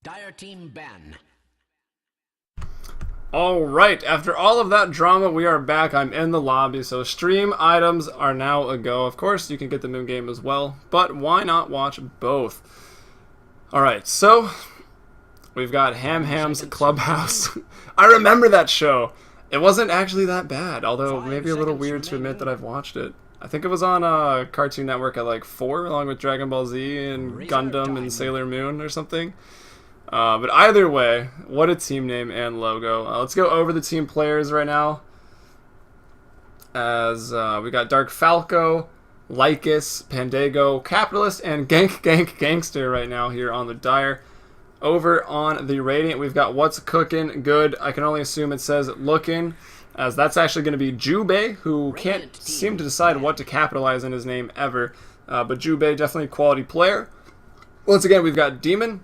Dire team ban. Alright, after all of that drama, we are back. I'm in the lobby, so stream items are now a go. Of course, you can get them in-game as well, but why not watch both? Alright, so we've got Ham's Clubhouse. I remember that show. It wasn't actually that bad, although maybe a little weird to admit that I've watched it. I think it was on Cartoon Network at like 4, along with Dragon Ball Z and Gundam and Sailor Moon or something. But either way, what a team name and logo. Let's go over the team players right now. As we got Dark Falco, Lycus, Pandago, Capitalist, and Gangster right now here on the Dire. Over on the Radiant, we've got What's Cookin' Good. I can only assume it says Lookin', as that's actually going to be Jubei, who can't seem to decide what to capitalize in his name ever. But Jubei, definitely a quality player. Once again, we've got Demon,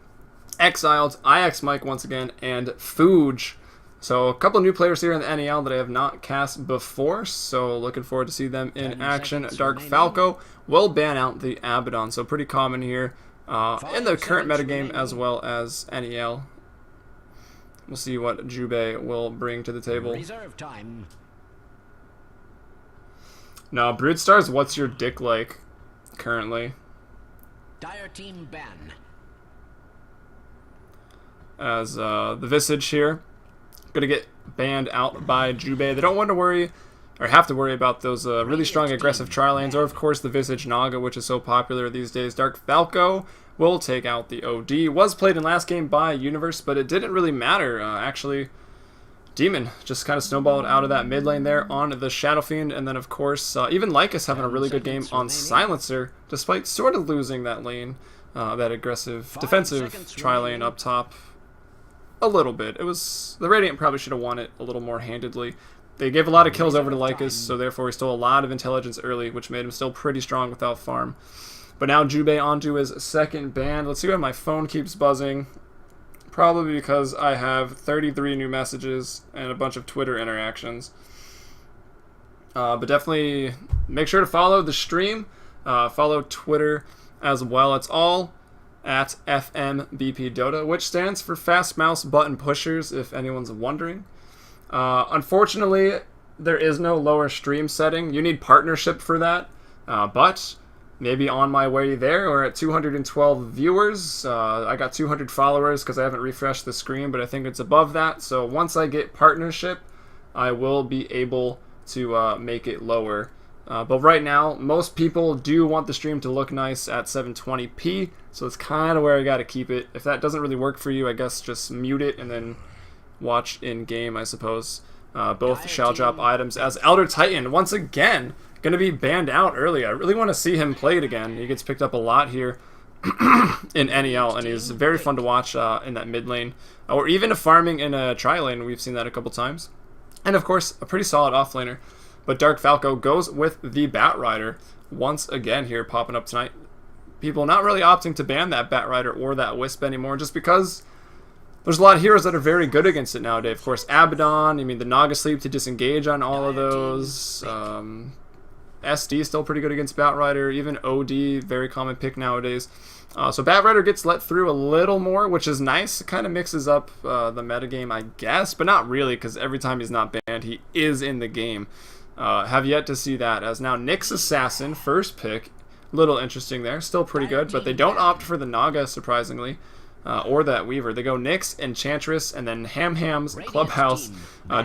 Exiled, IX Mike once again, and Fuge. So a couple new players here in the NEL that I have not cast before, so looking forward to see them in action. Dark Falco will ban out the Abaddon, so pretty common here in the current metagame as well as NEL. We'll see what Jubei will bring to the table. Reserve time. Now, Broodstars, what's your dick like currently? Dire team ban. As the Visage here, gonna get banned out by Jubei. They don't want to worry, or have to worry about those really strong aggressive tri-lanes, or of course the Visage Naga, which is so popular these days. Dark Falco will take out the OD. Was played in last game by Universe, but it didn't really matter. Actually, Demon just kind of snowballed out of that mid lane there on the Shadow Fiend, and then of course even Lycus having a really good game on Silencer, despite sort of losing that lane, that aggressive defensive tri-lane up top. A little bit. It was the Radiant probably should have won it a little more handedly. They gave a lot of kills over to Lycus, so therefore he stole a lot of intelligence early, which made him still pretty strong without farm. But now Jubei onto his second ban. Let's see why my phone keeps buzzing. Probably because I have 33 new messages and a bunch of Twitter interactions. But definitely make sure to follow the stream. Follow Twitter as well. It's all at FMBP Dota, which stands for Fast Mouse Button Pushers, if anyone's wondering. Unfortunately, there is no lower stream setting. You need partnership for that, but maybe on my way there, or at 212 viewers. I got 200 followers because I haven't refreshed the screen, but I think it's above that. So once I get partnership, I will be able to make it lower. But right now, most people do want the stream to look nice at 720p, so it's kind of where I got to keep it. If that doesn't really work for you, I guess just mute it and then watch in-game, I suppose. Both shall drop items as Elder Titan, once again, going to be banned out early. I really want to see him play it again. He gets picked up a lot here in NEL, and he's very fun to watch in that mid lane, or even farming in a tri-lane. We've seen that a couple times. And of course, a pretty solid off-laner. But Dark Falco goes with the Batrider once again here, popping up tonight. People not really opting to ban that Batrider or that Wisp anymore, just because there's a lot of heroes that are very good against it nowadays. Of course, Abaddon, I mean, the Naga Sleep to disengage on all of those. SD is still pretty good against Batrider. Even OD, very common pick nowadays. So Batrider gets let through a little more, which is nice. It kind of mixes up the metagame, I guess, but not really, because every time he's not banned, he is in the game. Have yet to see that, as now Nyx Assassin, first pick. Little interesting there, still pretty good, but they don't opt for the Naga, surprisingly, or that Weaver. They go Nyx, Enchantress, and then Ham's Clubhouse.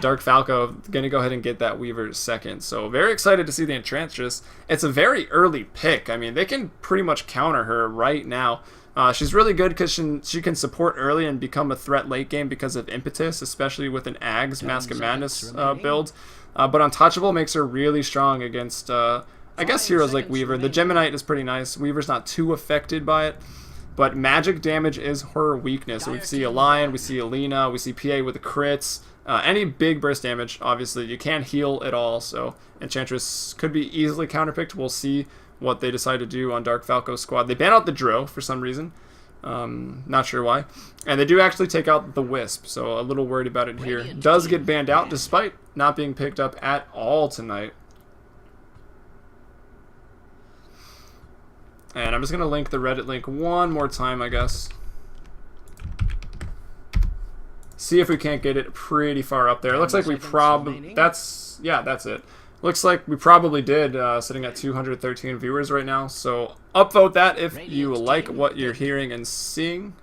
Dark Falco gonna go ahead and get that Weaver second. So very excited to see the Enchantress. It's a very early pick. I mean, they can pretty much counter her right now. She's really good because she can support early and become a threat late game because of impetus, especially with an Ags Mask of Madness build. But Untouchable makes her really strong against, I guess, heroes like Weaver. The Geminite is pretty nice. Weaver's not too affected by it. But magic damage is her weakness. So we see a Lion, we see Alina, we see PA with the crits. Any big burst damage, obviously, you can't heal at all. So Enchantress could be easily counterpicked. We'll see what they decide to do on Dark Falco's squad. They ban out the Dro for some reason. Not sure why. And they do actually take out the Wisp, so a little worried about it here. Does get banned out despite not being picked up at all tonight. And I'm just going to link the Reddit link one more time, I guess. See if we can't get it pretty far up there. It looks like we that's it. Looks like we probably did, sitting at 213 viewers right now. So upvote that if you like what you're hearing and seeing.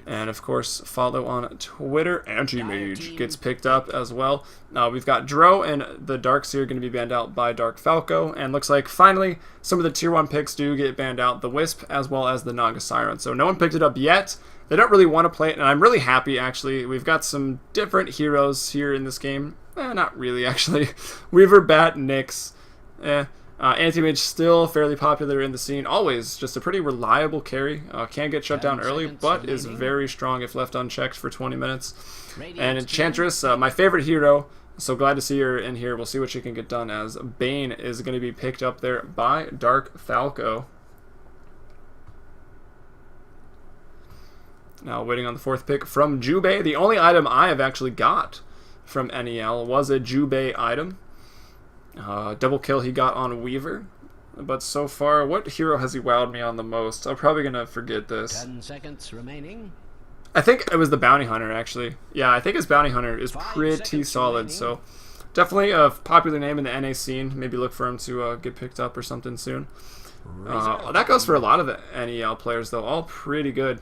And of course, follow on Twitter. Anti-Mage gets picked up as well. We've got Dro and the Dark Seer going to be banned out by Dark Falco. And looks like finally some of the tier 1 picks do get banned out. The Wisp as well as the Naga Siren. So no one picked it up yet. They don't really want to play it, and I'm really happy actually. We've got some different heroes here in this game. Not really actually. Weaver, Bat, Nyx. Anti-Mage still fairly popular in the scene. Always just a pretty reliable carry. Can get shut down early, but is very strong if left unchecked for 20 minutes. And Enchantress, my favorite hero. So glad to see her in here. We'll see what she can get done, as Bane is going to be picked up there by Dark Falco. Now waiting on the 4th pick from Jubei. The only item I have actually got from NEL was a Jubei item. Double kill he got on Weaver. But so far, what hero has he wowed me on the most? I'm probably going to forget this. 10 seconds remaining. I think it was the Bounty Hunter, actually. Yeah, I think his Bounty Hunter is pretty solid. So definitely a popular name in the NA scene. Maybe look for him to get picked up or something soon. That goes for a lot of the NEL players, though. All pretty good.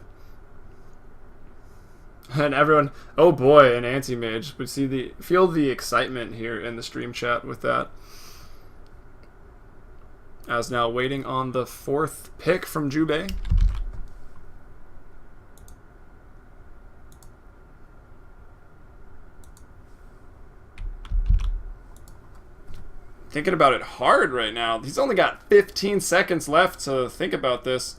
And everyone, oh boy, an Anti-Mage. But feel the excitement here in the stream chat with that. As now waiting on the 4th pick from Jubei. Thinking about it hard right now. He's only got 15 seconds left to think about this.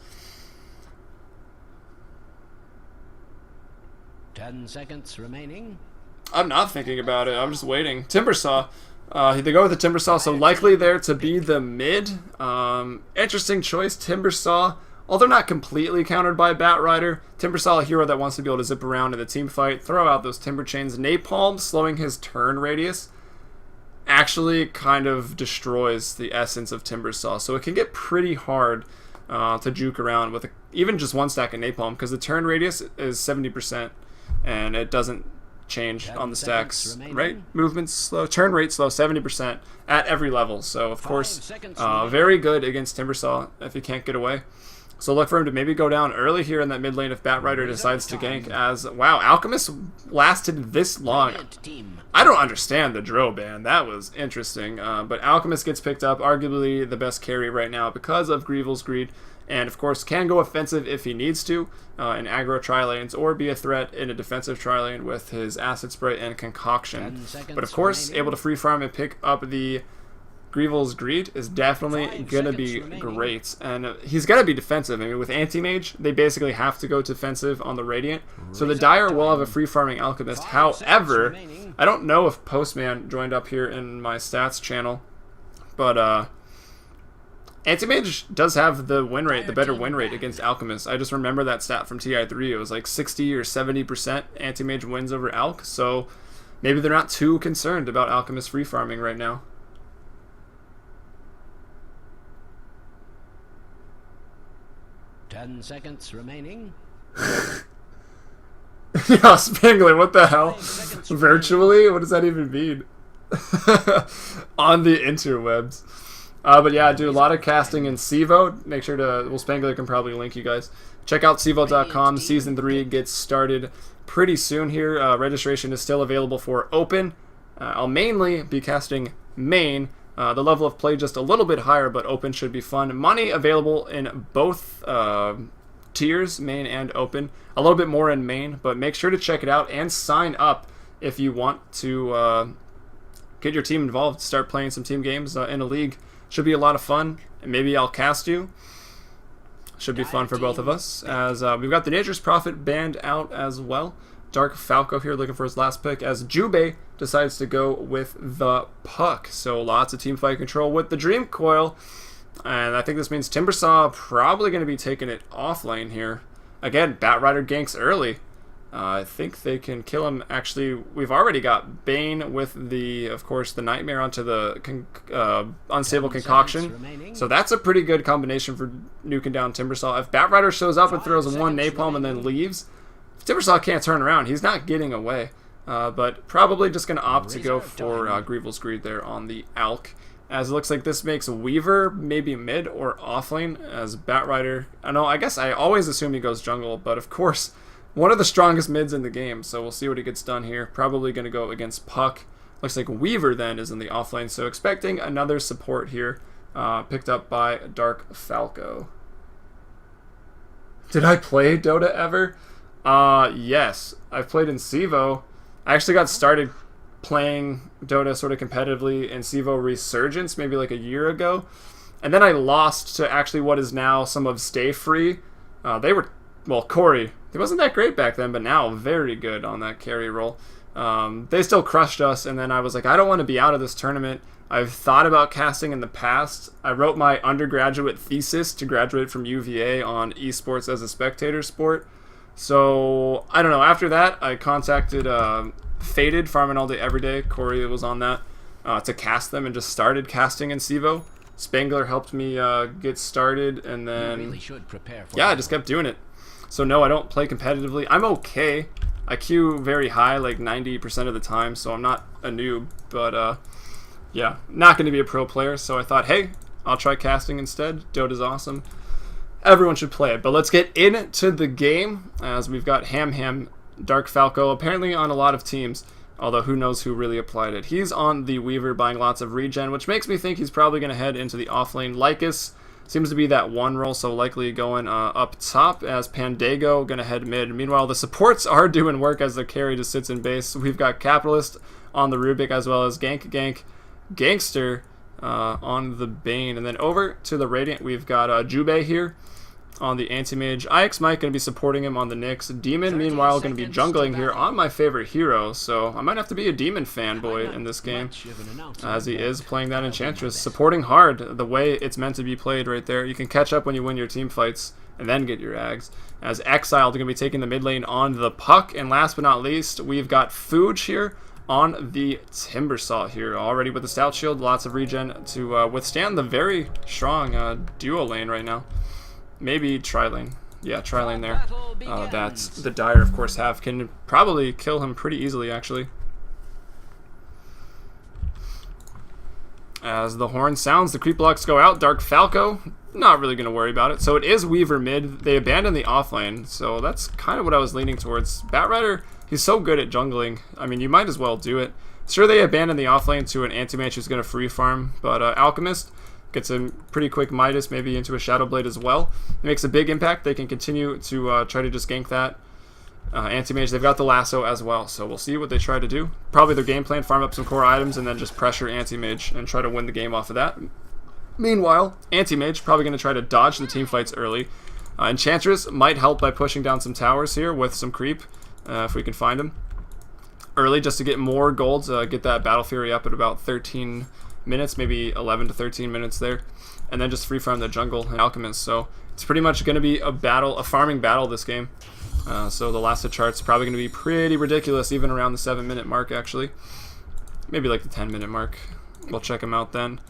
10 seconds remaining. I'm not thinking about it. I'm just waiting. Timbersaw. They go with the Timbersaw, so likely there to be the mid. Interesting choice, Timbersaw. Although not completely countered by Batrider, Timbersaw, a hero that wants to be able to zip around in the team fight, throw out those Timber Chains. Napalm, slowing his turn radius, actually kind of destroys the essence of Timbersaw. So it can get pretty hard to juke around with even just 1 stack of Napalm, because the turn radius is 70%, and it doesn't change on the stacks, right? Movement slow, turn rate slow, 70% at every level. So of course, very good against Timbersaw if he can't get away. So look for him to maybe go down early here in that mid lane if Batrider decides to gank. As wow, Alchemist lasted this long. I don't understand the Dro ban. That was interesting. But Alchemist gets picked up, arguably the best carry right now because of Greevil's Greed. And of course can go offensive if he needs to in aggro tri-lanes, or be a threat in a defensive tri-lane with his Acid Spray and Concoction. But of course, able to free farm and pick up the Greevil's Greed is definitely going to be great. And he's going to be defensive. I mean, with Anti-Mage, they basically have to go defensive on the Radiant. So the Dire will have a free farming Alchemist. However, I don't know if Postman joined up here in my stats channel, but Anti-Mage does have the win rate, the better win rate against Alchemist. I just remember that stat from TI3. It was like 60 or 70% Anti-Mage wins over Alch. So maybe they're not too concerned about Alchemist free farming right now. Ten seconds remaining. Yeah, Spangler, what the hell? Virtually? What does that even mean? On the interwebs. But yeah, I do a lot of casting in Sivo. Make sure to, well, Spangler can probably link you guys. Check out Sivo.com. Season 3 gets started pretty soon here. Registration is still available for Open. I'll mainly be casting main. The level of play just a little bit higher, but Open should be fun. Money available in both tiers, main and Open. A little bit more in main, but make sure to check it out and sign up if you want to get your team involved. Start playing some team games in a league. Should be a lot of fun, and maybe I'll cast you. Should be fun for both of us. As we've got the Nature's Prophet banned out as well. Dark Falco here looking for his last pick, as Jubei decides to go with the Puck. So lots of team fight control with the Dream Coil. And I think this means Timbersaw probably going to be taking it off lane here. Again, Batrider ganks early. I think they can kill him. Actually, we've already got Bane with the, of course, the Nightmare onto the Unstable Concoction. So that's a pretty good combination for nuking down Timbersaw. If Batrider shows up and throws one Napalm and then leaves, Timbersaw can't turn around. He's not getting away. But probably just going to opt to go for Grievel's Greed there on the Alk. As it looks like this makes Weaver maybe mid or offlane as Batrider. I know, I guess I always assume he goes jungle, but of course, one of the strongest mids in the game. So we'll see what he gets done here. Probably going to go against Puck. Looks like Weaver then is in the offlane. So expecting another support here. Picked up by Dark Falco. Did I play Dota ever? Yes. I've played in CEVO. I actually got started playing Dota sort of competitively in CEVO Resurgence maybe like a year ago. And then I lost to actually what is now some of Stay Free. They were, well, Corey. He wasn't that great back then, but now very good on that carry role. They still crushed us, and then I was like, I don't want to be out of this tournament. I've thought about casting in the past. I wrote my undergraduate thesis to graduate from UVA on esports as a spectator sport. So, I don't know. After that, I contacted Faded, Farming All Day Every Day. Corey was on that, to cast them and just started casting in CEVO. Spangler helped me get started, and then, You really should prepare for I just kept doing it. So, no, I don't play competitively. I'm okay. I queue very high, like 90% of the time, so I'm not a noob. But, yeah, not going to be a pro player. So I thought, hey, I'll try casting instead. Dota's awesome. Everyone should play it. But let's get into the game, as we've got Ham Dark Falco apparently on a lot of teams, although who knows who really applied it. He's on the Weaver buying lots of regen, which makes me think he's probably going to head into the offlane. Lycus seems to be that one role, so likely going up top, as Pandago going to head mid. Meanwhile, the supports are doing work as the carry just sits in base. We've got Capitalist on the Rubik, as well as Gangster on the Bane. And then over to the Radiant, we've got Jubei here on the Anti-Mage. IX Mike going to be supporting him on the Nyx. Demon, meanwhile, going to be jungling here on my favorite hero, so I might have to be a Demon fanboy in this game, as he is playing that Enchantress. Supporting hard, the way it's meant to be played right there. You can catch up when you win your team fights, and then get your Ags. As Exiled going to be taking the mid lane on the Puck, and last but not least, we've got Fuge here on the Timbersaw here, already with the Stout Shield, lots of regen to withstand the very strong duo lane right now. Maybe tri-lane. Yeah, tri-lane there. That's the Dire, of course, can probably kill him pretty easily, actually. As the horn sounds, the creep blocks go out. Dark Falco, not really going to worry about it. So it is Weaver mid. They abandoned the offlane, so that's kind of what I was leaning towards. Batrider, he's so good at jungling. I mean, you might as well do it. Sure, they abandoned the offlane to an anti-mage who's going to free farm, but Alchemist gets a pretty quick Midas, maybe into a Shadow Blade as well. It makes a big impact. They can continue to try to just gank that anti-mage. They've got the lasso as well, so we'll see what they try to do. Probably their game plan, farm up some core items, and then just pressure anti-mage and try to win the game off of that. Meanwhile, anti-mage probably going to try to dodge the team fights early. Enchantress might help by pushing down some towers here with some creep, if we can find them early, just to get more gold, get that Battle Fury up at about 13 minutes, maybe 11 to 13 minutes there, and then just free farm the jungle and Alchemist. So it's pretty much going to be a farming battle this game. So the last chart's probably going to be pretty ridiculous, even around the 7-minute mark, actually. Maybe like the 10-minute mark. We'll check him out then.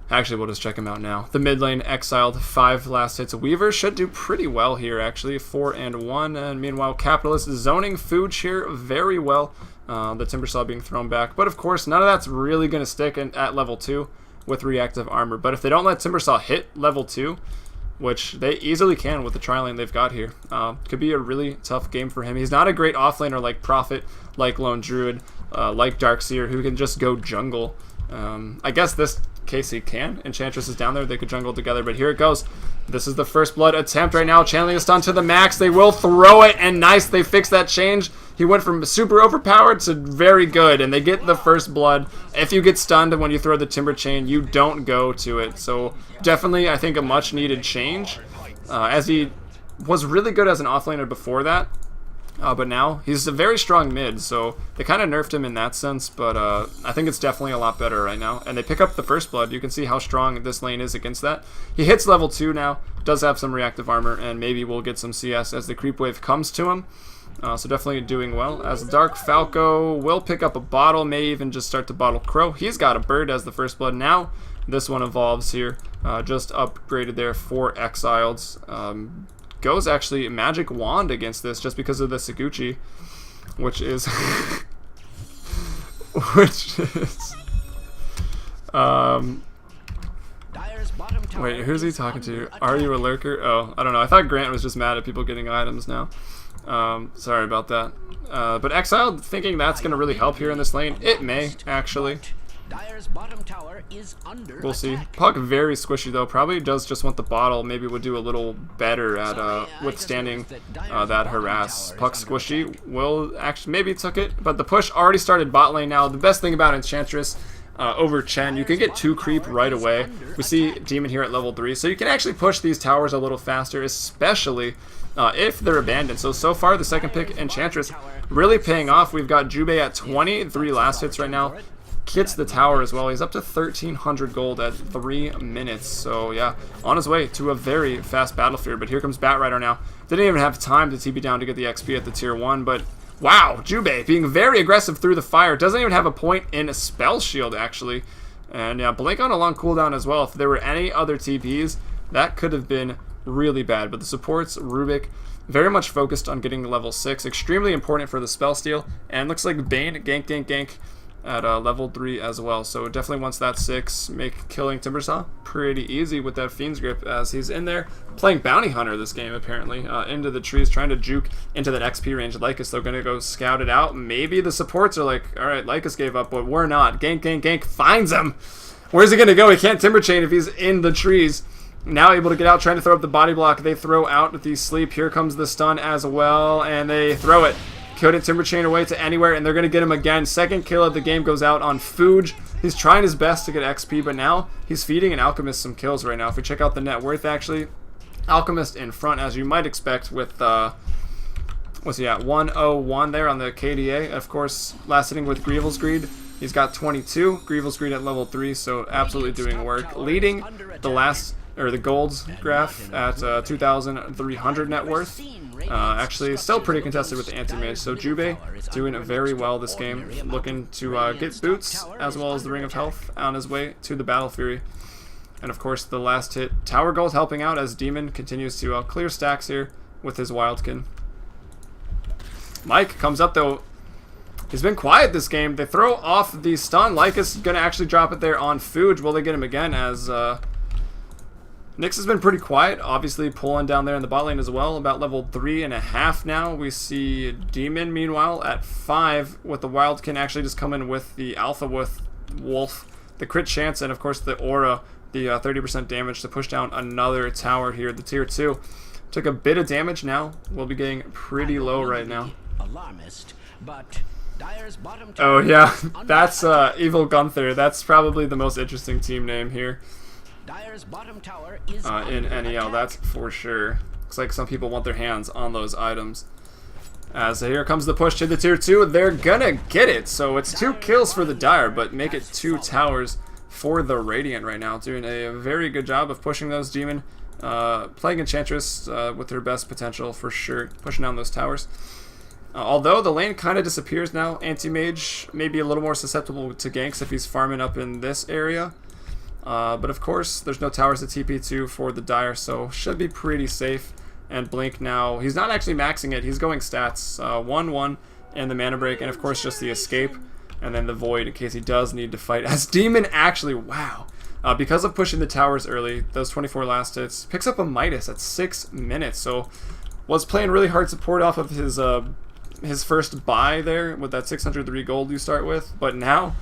Actually, we'll just check him out now. The mid lane, Exiled, 5 last hits. Weaver should do pretty well here, actually. 4 and 1. And meanwhile, Capitalist is zoning Fuge here very well. The Timbersaw being thrown back. But of course, none of that's really going to stick at level 2 with reactive armor. But if they don't let Timbersaw hit level 2, which they easily can with the tri-lane they've got here, could be a really tough game for him. He's not a great offlaner like Prophet, like Lone Druid, like Darkseer, who can just go jungle. I guess this case he can. Enchantress is down there. They could jungle together, but here it goes. This is the first blood attempt right now. Channeling a stun to the max. They will throw it, and nice. They fixed that change. He went from super overpowered to very good, and they get the first blood. If you get stunned when you throw the Timber Chain, you don't go to it. So definitely, I think, a much-needed change, as he was really good as an offlaner before that. But now he's a very strong mid, so they kind of nerfed him in that sense, but I think it's definitely a lot better right now. And they pick up the first blood. You can see how strong this lane is against that. He hits level 2 now, does have some reactive armor, and maybe we'll get some CS as the creep wave comes to him. So definitely doing well. As Dark Falco will pick up a bottle, may even just start to bottle Crow. He's got a bird as the first blood now. This one evolves here, just upgraded there for Exiles. goes actually Magic Wand against this just because of the Saguchi, which is wait, who's he talking to? Are you a lurker? Oh, I don't know. I thought Grant was just mad at people getting items now. Sorry about that. But Exiled thinking that's going to really help here in this lane. It may, actually. We'll see. Puck very squishy though. Probably does just want the bottle. Maybe would do a little better at withstanding that harass. Puck squishy will actually maybe took it, but the push already started bot lane now. The best thing about Enchantress over Chen, you can get 2 creep right away. We see Demon here at level 3, so you can actually push these towers a little faster, especially if they're abandoned. So far the second pick, Enchantress, really paying off. We've got Jubei at 20, 3 last hits right now. Gets the tower as well. He's up to 1,300 gold at 3 minutes. So yeah, on his way to a very fast battlefield. But here comes Batrider now. Didn't even have time to TP down to get the XP at the tier 1, but wow, Jubei being very aggressive through the fire. Doesn't even have a point in a spell shield actually. And yeah, Blink on a long cooldown as well. If there were any other TPs, that could have been really bad. But the supports, Rubik, very much focused on getting level 6. Extremely important for the spell steal. And looks like Bane, gank at level 3 as well. So definitely wants that 6. Make killing Timbersaw pretty easy with that Fiend's Grip as he's in there playing Bounty Hunter this game apparently. Into the trees, trying to juke into that XP range. Lycus though going to go scout it out. Maybe the supports are like, alright, Lycus gave up, but we're not. Gank, finds him. Where's he going to go? He can't Timber Chain if he's in the trees. Now able to get out, trying to throw up the body block. They throw out the sleep. Here comes the stun as well, and they throw it. Couldn't Timber Chain away to anywhere, and they're going to get him again. Second kill of the game goes out on Fuge. He's trying his best to get XP, but now he's feeding an Alchemist some kills right now. If we check out the net worth, actually, Alchemist in front, as you might expect, with, what's he at? 101 there on the KDA. Of course, last hitting with Grievel's Greed. He's got 22. Grievel's Greed at level 3, so absolutely doing work. Leading the last, or the golds graph at 2,300 net worth. Actually, still pretty contested with the anti-mage. So Jubei doing very well this game, looking to get boots as well as the Ring of Health on his way to the Battle Fury. And of course, the last hit, Tower Gold helping out as Demon continues to clear stacks here with his Wildkin. Mike comes up though. He's been quiet this game. They throw off the stun. Lycus gonna actually drop it there on Fuge. Will they get him again as Nyx has been pretty quiet, obviously pulling down there in the bot lane as well, about level 3.5 now. We see Demon, meanwhile, at 5, with the Wildkin actually just coming with the Alpha with Wolf, the crit chance, and of course the Aura, the 30% damage to push down another tower here, the tier 2. Took a bit of damage now. We'll be getting pretty low right now. Oh yeah, that's Evil Gunther. That's probably the most interesting team name here. Dire's bottom tower is in NEL, that's for sure. Looks like some people want their hands on those items. As here comes the push to the tier 2, they're gonna get it. So it's 2 kills for the Dire, but make it 2 towers for the Radiant right now. Doing a very good job of pushing those Demon. Playing Enchantress with her best potential for sure, pushing down those towers. Although the lane kind of disappears now, Anti-Mage may be a little more susceptible to ganks if he's farming up in this area. But of course, there's no towers to TP2 for the Dire, so should be pretty safe. And Blink now, he's not actually maxing it, he's going stats. 1-1 and the Mana Break, and of course just the Escape, and then the Void in case he does need to fight. As Demon actually, wow. Because of pushing the towers early, those 24 last hits, picks up a Midas at 6 minutes, so was playing really hard support off of his first buy there with that 603 gold you start with, but now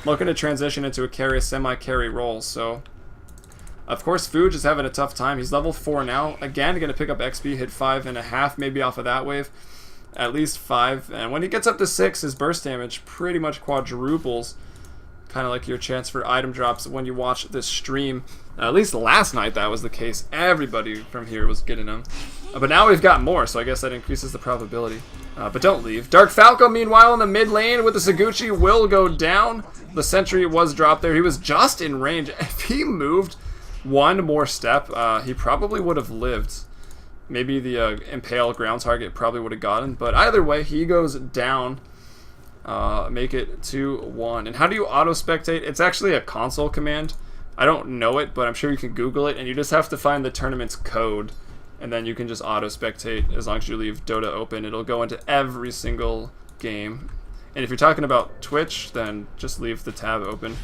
looking to transition into a semi-carry role. So of course Fuge is having a tough time. He's level 4 now, again gonna pick up XP, hit 5.5 maybe off of that wave, at least 5, and when he gets up to 6 his burst damage pretty much quadruples, kind of like your chance for item drops when you watch this stream. At least last night that was the case. Everybody from here was getting them. But now we've got more, so I guess that increases the probability. But don't leave. Dark Falco, meanwhile, in the mid lane with the Saguchi will go down. The sentry was dropped there. He was just in range. If he moved one more step, he probably would have lived. Maybe the Impale ground target probably would have gotten. But either way, he goes down. Make it 2-1. And how do you auto-spectate? It's actually a console command. I don't know it, but I'm sure you can Google it. And you just have to find the tournament's code. and then you can just auto-spectate as long as you leave Dota open. It'll go into every single game. And if you're talking about Twitch, then just leave the tab open,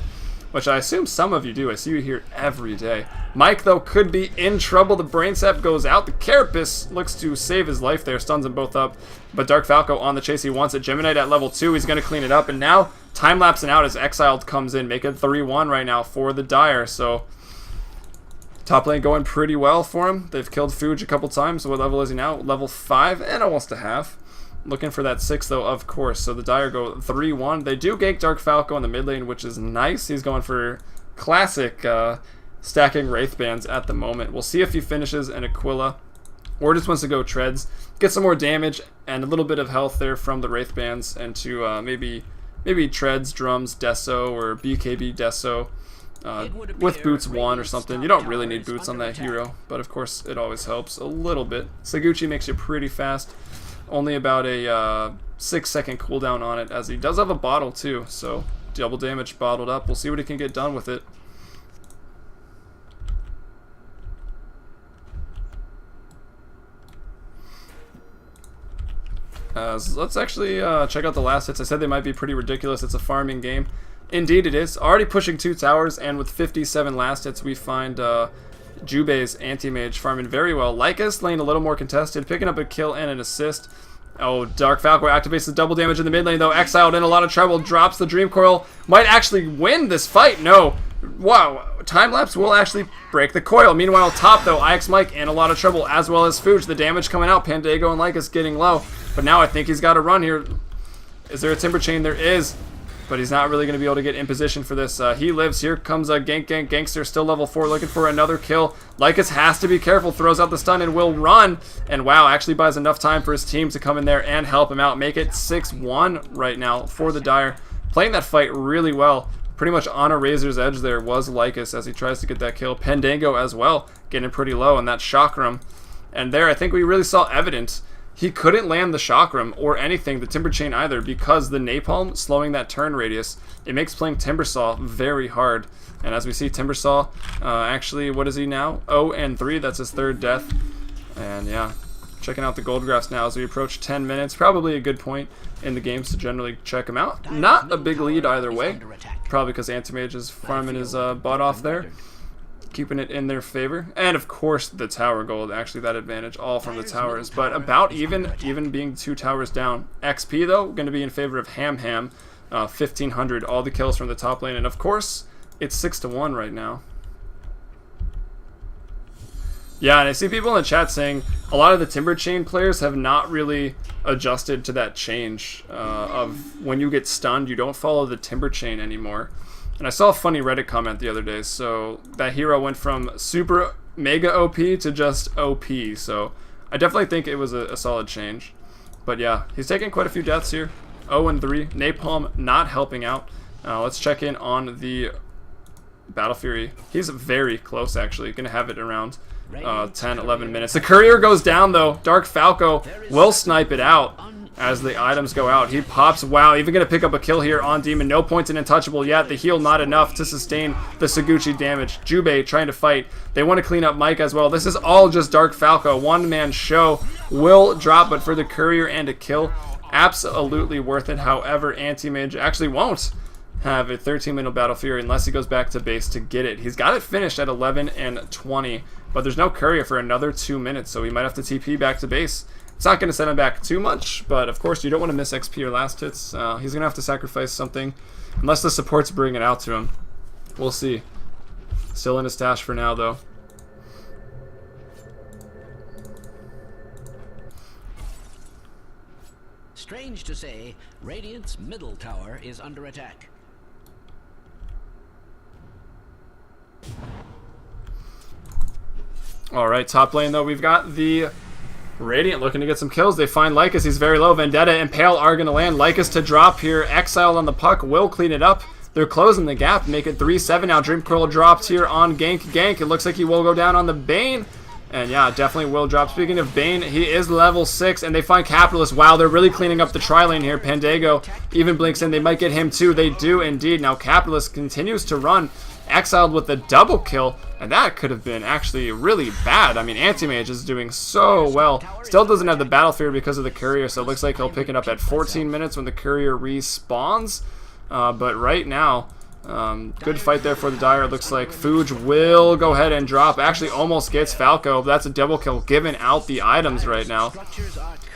which I assume some of you do. I see you here every day. Mike, though, could be in trouble. The Brain Sap goes out. The Carapace looks to save his life there, stuns them both up. But Dark Falco on the chase. He wants it. Geminite at level 2. He's going to clean it up. And now, time-lapsing out as Exiled comes in, making 3-1 right now for the Dire. So, top lane going pretty well for him. They've killed Fuge a couple times. So what level is he now? Level 5 and almost a half. Looking for that 6, though, of course. So the Dire go 3-1. They do gank Dark Falco in the mid lane, which is nice. He's going for classic stacking Wraith Bands at the moment. We'll see if he finishes an Aquila or just wants to go Treads. Get some more damage and a little bit of health there from the Wraith Bands, and to maybe Treads, Drums, Deso, or BKB Deso. With boots 1 or something. You don't really need boots on that hero, but of course it always helps a little bit. Saguchi makes you pretty fast. Only about a 6-second cooldown on it, as he does have a bottle too, so double damage bottled up. We'll see what he can get done with it. So let's actually check out the last hits. I said they might be pretty ridiculous. It's a farming game. Indeed it is. Already pushing 2 towers, and with 57 last hits, we find Jubei's Anti-Mage farming very well. Lycus lane a little more contested, picking up a kill and an assist. Oh, Dark Falco activates the double damage in the mid lane, though. Exiled in a lot of trouble, drops the Dream Coil. Might actually win this fight. No. Wow. Time-lapse will actually break the coil. Meanwhile, top, though, IX Mike in a lot of trouble, as well as Fuge. The damage coming out. Pandago and Lycus getting low. But now I think he's got to run here. Is there a Timber Chain? There is. But he's not really going to be able to get in position for this. He lives. Here comes a Gangster, still level 4, looking for another kill. Lycus has to be careful, throws out the stun and will run. And wow, actually buys enough time for his team to come in there and help him out. Make it 6-1 right now for the Dire. Playing that fight really well. Pretty much on a razor's edge there was Lycus as he tries to get that kill. Pendango as well, getting pretty low on that Chakram. And there, I think we really saw evidence. He couldn't land the Chakram or anything, the Timber Chain either, because the Napalm slowing that turn radius, it makes playing Timbersaw very hard. And as we see, Timbersaw, actually, what is he now? 0-3, that's his 3rd death. And yeah, checking out the gold graphs now as we approach 10 minutes. Probably a good point in the games to generally check him out. Not a big lead either way, probably because Anti-Mage is farming his butt off there, keeping it in their favor. And of course the tower gold, actually that advantage all from the towers, but about even being 2 towers down. XP though going to be in favor of Ham 1500, all the kills from the top lane, and of course it's 6-1 right now. Yeah, and I see people in the chat saying a lot of the Timber Chain players have not really adjusted to that change of when you get stunned you don't follow the Timber Chain anymore. And I saw a funny Reddit comment the other day. So that hero went from super mega OP to just OP. So I definitely think it was a solid change. But yeah, he's taking quite a few deaths here. 0-3. Napalm not helping out. Let's check in on the Battle Fury. He's very close, actually. Going to have it around 10-11 minutes. The Courier goes down, though. Dark Falco will snipe it out. As the items go out, he pops. Wow, even going to pick up a kill here on Demon. No points in Untouchable yet. The heal not enough to sustain the Saguchi damage. Jubei trying to fight. They want to clean up Mike as well. This is all just Dark Falco. One-man show. Will drop, but for the Courier and a kill, absolutely worth it. However, Anti-Mage actually won't have a 13-minute Battle Fury unless he goes back to base to get it. He's got it finished at 11-20, but there's no Courier for another 2 minutes, so he might have to TP back to base. It's not going to send him back too much, but of course you don't want to miss XP or last hits. He's going to have to sacrifice something, unless the supports bring it out to him. We'll see. Still in his stash for now, though. Strange to say, Radiant's middle tower is under attack. Alright, top lane, though, we've got the Radiant looking to get some kills. They find Lycus. He's very low. Vendetta and Pale are going to land. Lycus to drop here. Exiled on the puck. Will clean it up. They're closing the gap. Make it 3-7 now. Dream Curl dropped here on Gank. It looks like he will go down on the Bane. And yeah, definitely will drop. Speaking of Bane, he is level 6. And they find Capitalist. Wow, they're really cleaning up the tri-lane here. Pandago even blinks in. They might get him too. They do indeed. Now Capitalist continues to run. exiled with a double kill, and that could have been actually really bad. I mean, Anti-Mage is doing so well. Still doesn't have the Battle Fury because of the Courier, so it looks like he'll pick it up at 14 minutes when the Courier respawns. But right now, good fight there for the Dire. It looks like Fuge will go ahead and drop. Actually almost gets Falco. That's a double kill, giving out the items right now.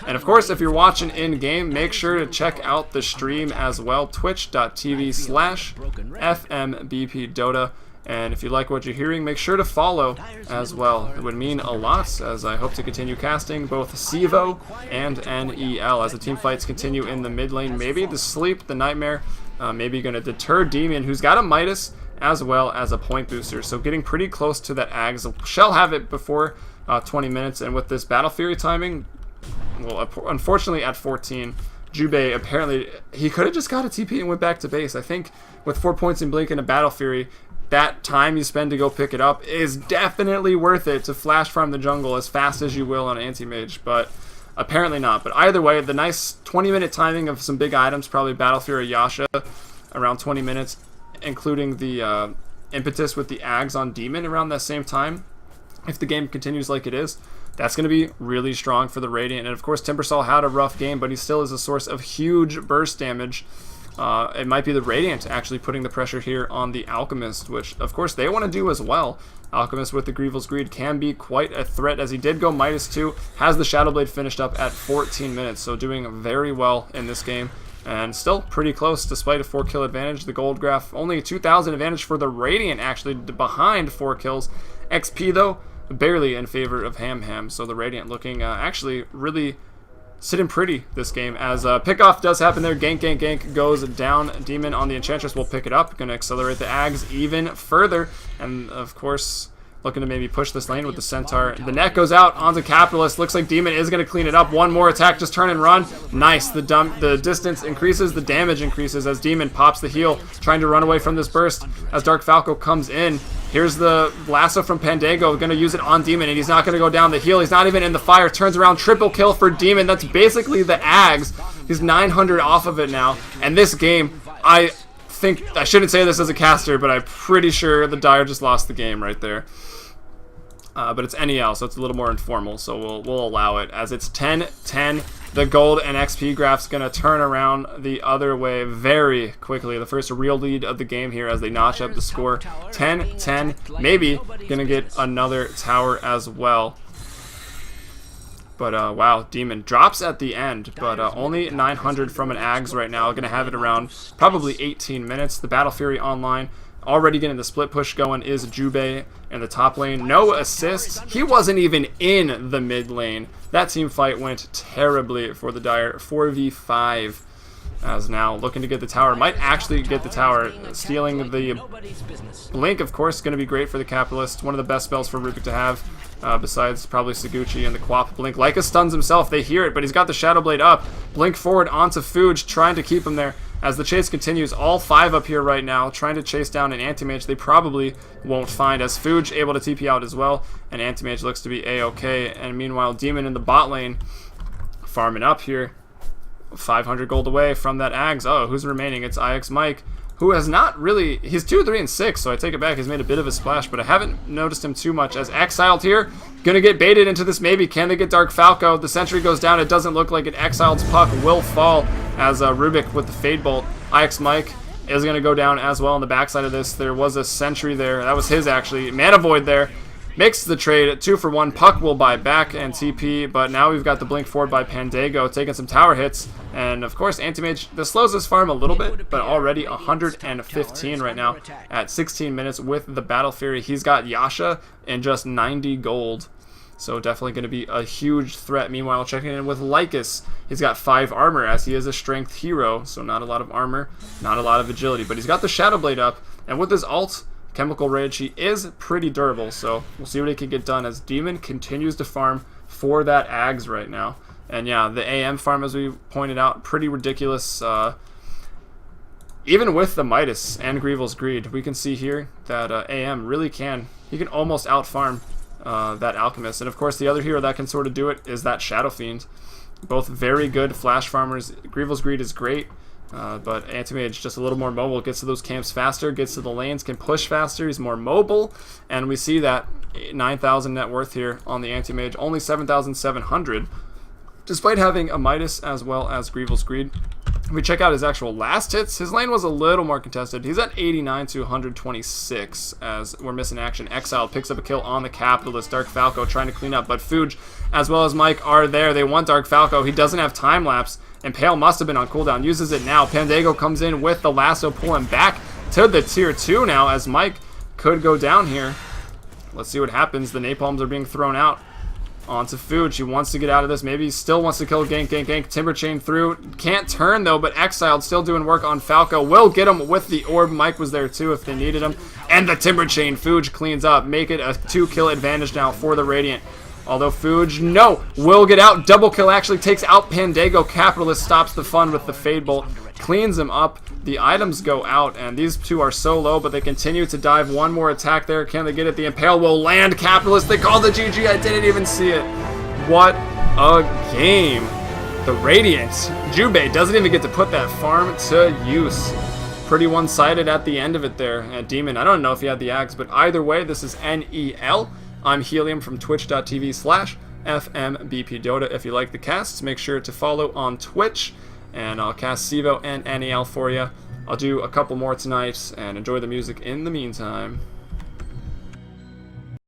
And of course, if you're watching in-game, make sure to check out the stream as well, twitch.tv/FMBPDota. And if you like what you're hearing, make sure to follow as well. It would mean a lot, as I hope to continue casting both CEVO and NEL as the team fights continue in the mid lane. Maybe the Sleep, the Nightmare, maybe going to deter Demon, who's got a Midas as well as a point booster. So getting pretty close to that Ags. Shall have it before 20 minutes. And with this Battle Fury timing, well, unfortunately at 14, Jubei apparently, he could have just got a TP and went back to base. I think with 4 points in Blink and a Battle Fury, that time you spend to go pick it up is definitely worth it to flash farm the jungle as fast as you will on Anti-Mage, but apparently not. But either way, the nice 20-minute timing of some big items, probably Battle Fury Yasha, around 20 minutes, including the impetus with the Ags on Demon around that same time. If the game continues like it is, that's going to be really strong for the Radiant. And of course, Timbersol had a rough game, but he still is a source of huge burst damage. It might be the Radiant actually putting the pressure here on the Alchemist, which of course they want to do as well. Alchemist with the Grievel's Greed can be quite a threat, as he did go -2, has the Shadow Blade finished up at 14 minutes, so doing very well in this game. And still pretty close despite a 4-kill advantage. The gold graph, only a 2,000 advantage for the Radiant actually behind 4 kills. XP though, barely in favor of Ham. So the Radiant looking actually really sitting pretty this game, as pickoff does happen there. Gank goes down. Demon on the Enchantress will pick it up. Going to accelerate the Ags even further. And of course, looking to maybe push this lane with the Centaur. The net goes out onto Capitalist. Looks like Demon is going to clean it up. One more attack, just turn and run. Nice. The distance increases, the damage increases as Demon pops the heal, trying to run away from this burst as Dark Falco comes in. Here's the lasso from Pandango, going to use it on Demon, and he's not going to go down the heal. He's not even in the fire. Turns around, triple kill for Demon. That's basically the Ags. He's 900 off of it now. And this game, I think, I shouldn't say this as a caster, but I'm pretty sure the Dire just lost the game right there. But it's NEL, so it's a little more informal, so we'll allow it, as it's 10-10. The gold and XP graph's going to turn around the other way very quickly. The first real lead of the game here as they notch up the score. 10-10, maybe going to get another tower as well. But wow, Demon drops at the end, but only 900 from an Ags right now. Going to have it around probably 18 minutes. The Battle Fury online. Already getting the split push going is Jubei in the top lane. No assists. He wasn't even in the mid lane. That team fight went terribly for the Dire. 4v5 as now looking to get the tower. Might actually get the tower. Stealing the Blink, of course, going to be great for the Capitalist. One of the best spells for Rubik to have. Besides probably Saguchi and the Quap Blink. Leica stuns himself. They hear it, but he's got the Shadow Blade up. Blink forward onto Fuge, trying to keep him there. As the chase continues, all 5 up here right now, trying to chase down an Anti-Mage they probably won't find, as Fuge able to TP out as well, and Anti-Mage looks to be A-okay. And meanwhile, Demon in the bot lane, farming up here. 500 gold away from that Ags. Oh, who's remaining? It's IX Mike, who has not really, he's 2, 3, and 6, so I take it back. He's made a bit of a splash, but I haven't noticed him too much. As exiled here, gonna get baited into this maybe. Can they get Dark Falco? The sentry goes down. It doesn't look like it. Exiled's puck will fall as Rubik with the Fade Bolt. IX Mike is gonna go down as well on the backside of this. There was a sentry there. That was his actually. Mana Void there. Makes the trade 2 for 1. Puck will buy back and TP, but now we've got the blink forward by Pandago, taking some tower hits. And of course, Anti-Mage, this slows his farm a little bit, but already 115 right now at 16 minutes with the Battle Fury. He's got Yasha and just 90 gold. So definitely going to be a huge threat. Meanwhile, checking in with Lycus. He's got 5 armor as he is a strength hero, so not a lot of armor, not a lot of agility. But he's got the Shadow Blade up, and with his ult, Chemical Rage, he is pretty durable, so we'll see what he can get done as Demon continues to farm for that Ags right now. And yeah, the AM farm, as we pointed out, pretty ridiculous. Even with the Midas and Grievel's Greed, we can see here that AM really can. He can almost out-farm that Alchemist. And of course, the other hero that can sort of do it is that Shadow Fiend. Both very good flash farmers. Grievel's Greed is great. But Anti-Mage just a little more mobile, gets to those camps faster, gets to the lanes, can push faster, he's more mobile, and we see that 9,000 net worth here on the Anti-Mage, only 7,700, despite having a Midas as well as Grievel's Greed. If we check out his actual last hits, his lane was a little more contested. He's at 89 to 126 as we're missing action. Exile picks up a kill on the Capitalist. Dark Falco trying to clean up, but Fuge as well as Mike are there. They want Dark Falco. He doesn't have time lapse, and Pale must have been on cooldown. Uses it now. Pandago comes in with the lasso, pulling back to the tier 2 now as Mike could go down here. Let's see what happens. The napalms are being thrown out onto Fuge. He wants to get out of this. Maybe he still wants to kill gank. Timber Chain through. Can't turn though, but Exiled still doing work on Falco. Will get him with the orb. Mike was there too if they needed him. And the Timber Chain. Fuge cleans up. Make it a 2-kill advantage now for the Radiant. Although Fuge, no, will get out. Double kill actually takes out Pandago. Capitalist stops the fun with the Fade Bolt. Cleans him up. The items go out, and these two are so low, but they continue to dive. One more attack there. Can they get it? The Impale will land. Capitalist, they call the GG. I didn't even see it. What a game. The Radiant. Jubei doesn't even get to put that farm to use. Pretty one-sided at the end of it there. And Demon, I don't know if he had the axe, but either way, this is NEL. I'm Helium from twitch.tv/FMBPDota. If you like the casts, make sure to follow on Twitch, and I'll cast Sivo and NEL for you. I'll do a couple more tonight, and enjoy the music in the meantime.